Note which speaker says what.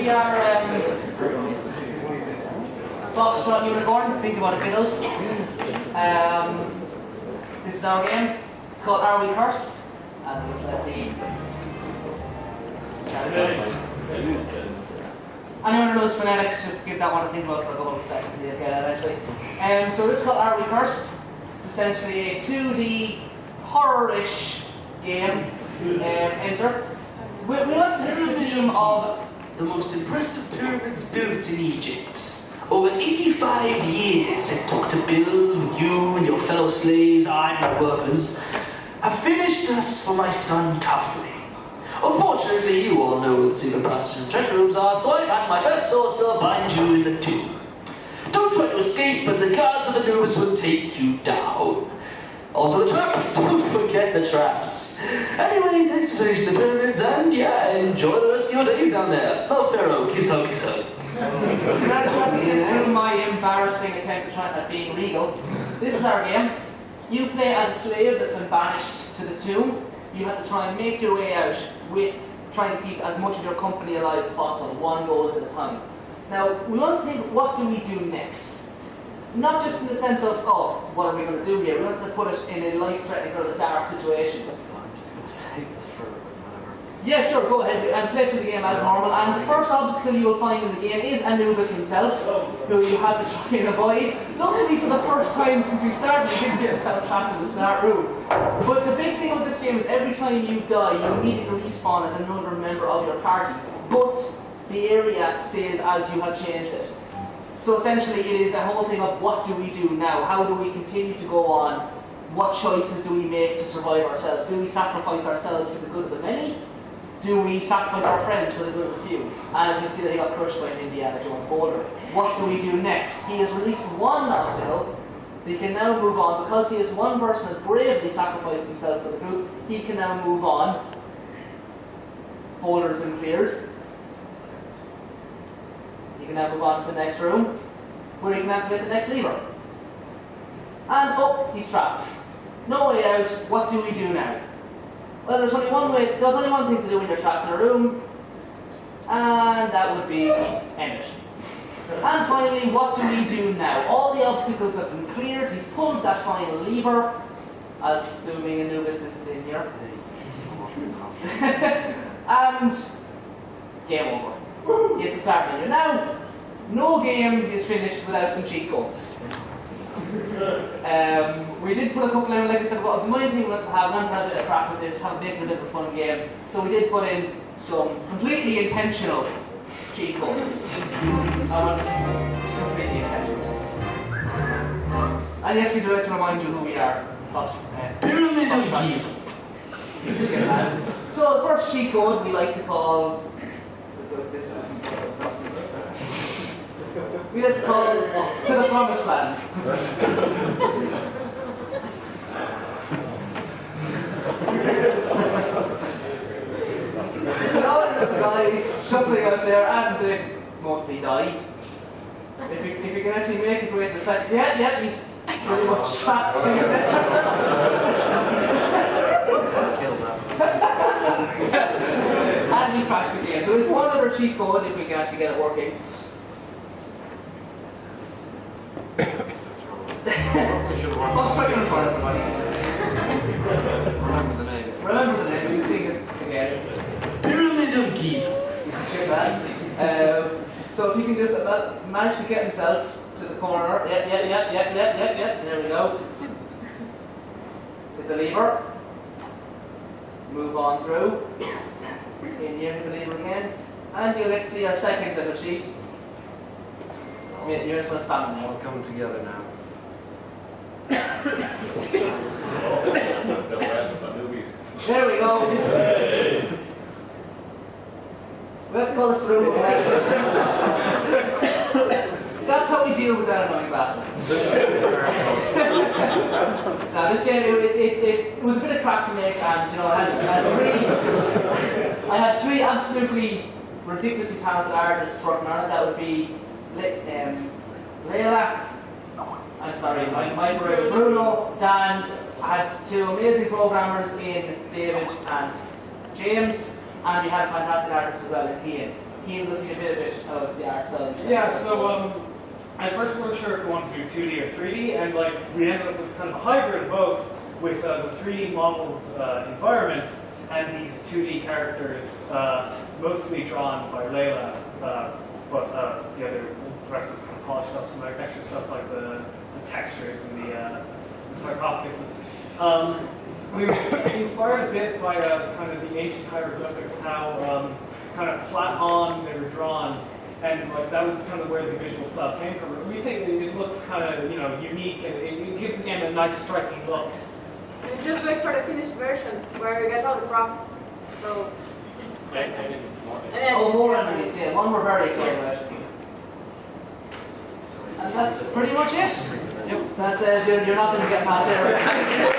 Speaker 1: we are Foxtrot Unicorn, think about it, Beatles. This is our game. It's called Are We Cursed? And we'll let anyone who knows phonetics, just give that one to think about for a couple of seconds. You'll get it eventually. So this is called Are We Cursed? It's essentially a 2D horror-ish game. Enter. We want to do the theme of
Speaker 2: the most impressive pyramids built in Egypt. Over 85 years it took to build with you and your fellow slaves, and workers, have finished us for my son Khafre. Unfortunately, you all know what the secret passages and treasure rooms are, so I've had my best sorcerer bind you in the tomb. Don't try to escape, as the guards of Anubis will take you down. Also the traps, don't forget the traps. Anyway, thanks for finishing the pyramids, and yeah, enjoy the rest of your days down there. Oh, Pharaoh, kiss hug, kiss hug.
Speaker 1: Congratulations on my embarrassing attempt at trying at being regal. This is our game. You play as a slave that's been banished to the tomb. You have to try and make your way out with trying to keep as much of your company alive as possible, one goes at a time. Now, we want to think, what do we do next? Not just in the sense of, oh, what are we going to do here? We want to put it in a life-threatening or a dark situation.
Speaker 3: I'm just going to save this for whatever.
Speaker 1: Yeah, sure, go ahead and play through the game as normal. And the first obstacle you will find in the game is Anubis himself, who you have to try and avoid. Luckily, for the first time since we started, you didn't get yourself trapped in the start room. But the big thing with this game is every time you die, you immediately respawn as another member of your party. But the area stays as you have changed it. So essentially it is a whole thing of what do we do now? How do we continue to go on? What choices do we make to survive ourselves? Do we sacrifice ourselves for the good of the many? Do we sacrifice our friends for the good of the few? And as you can see that he got crushed by an Indiana Jones boulder. What do we do next? He has released one obstacle, so he can now move on. Because he is one person who has bravely sacrificed himself for the group, he can now move on. Boulder has been cleared. You can now move on to the next room, where you can activate the next lever. And oh, he's trapped. No way out. What do we do now? Well, there's only one way. There's only one thing to do when you're trapped in a room, and that would be end it. And finally, what do we do now? All the obstacles have been cleared. He's pulled that final lever, assuming Anubis isn't in here. And game over. He has to start menu. Now, no game is finished without some cheat codes. We did put a couple in, like I said, well, the main thing we have had a bit of crack with this, have made it a bit of a fun game. So we did put in some completely intentional cheat codes. Completely intentional. And yes, we do like to remind you who we are.
Speaker 2: Pyramid of Giza.
Speaker 1: So the first cheat code we like to call we like to call to the promised land. So all the little guys shuffling out there, and they mostly die. If you can actually make his way to the side, yeah, he's pretty much trapped. And he crashed again. There is one other cheat code if we can actually get it working. I'll try to find somebody.
Speaker 3: Remember the name.
Speaker 1: Remember the name, you sing it again.
Speaker 2: Pyramid of Giza.
Speaker 1: Check that. So if he can just manage to get himself to the corner. Yeah. There we go. Hit the lever. Move on through. In here, hit the lever again. And you'll get to see our second little sheet. You're just going to spam it now.
Speaker 3: All coming together now.
Speaker 1: There we go. Let's call this room. That's how we deal with that annoying bastard. Now this game, it was a bit of crack to make, and you know, I had three absolutely ridiculously talented artists working on it. That would be Leila. I'm sorry, my career was Bruno, Dan. I had two amazing programmers in David and James, and we had fantastic artists as well in Cian. Ian does me a bit of the art side.
Speaker 4: Yeah, so at first we weren't sure if we wanted to do 2D or 3D, and like we ended up with kind of a hybrid of both, with the 3D modeled environment and these 2D characters, mostly drawn by Leila, but the rest was kind of polished up, some extra stuff like the textures and the sarcophaguses. We were inspired a bit by kind of the ancient hieroglyphics, how kind of flat on they were drawn, and like that was kind of where the visual style came from. We think that it looks kind of unique, and it gives the game a nice striking look.
Speaker 5: And just wait for the finished version where you get all the props. So. And then
Speaker 1: Oh, more enemies, yeah. One we're very excited about. And that's pretty much it. That's you're not going to get past there.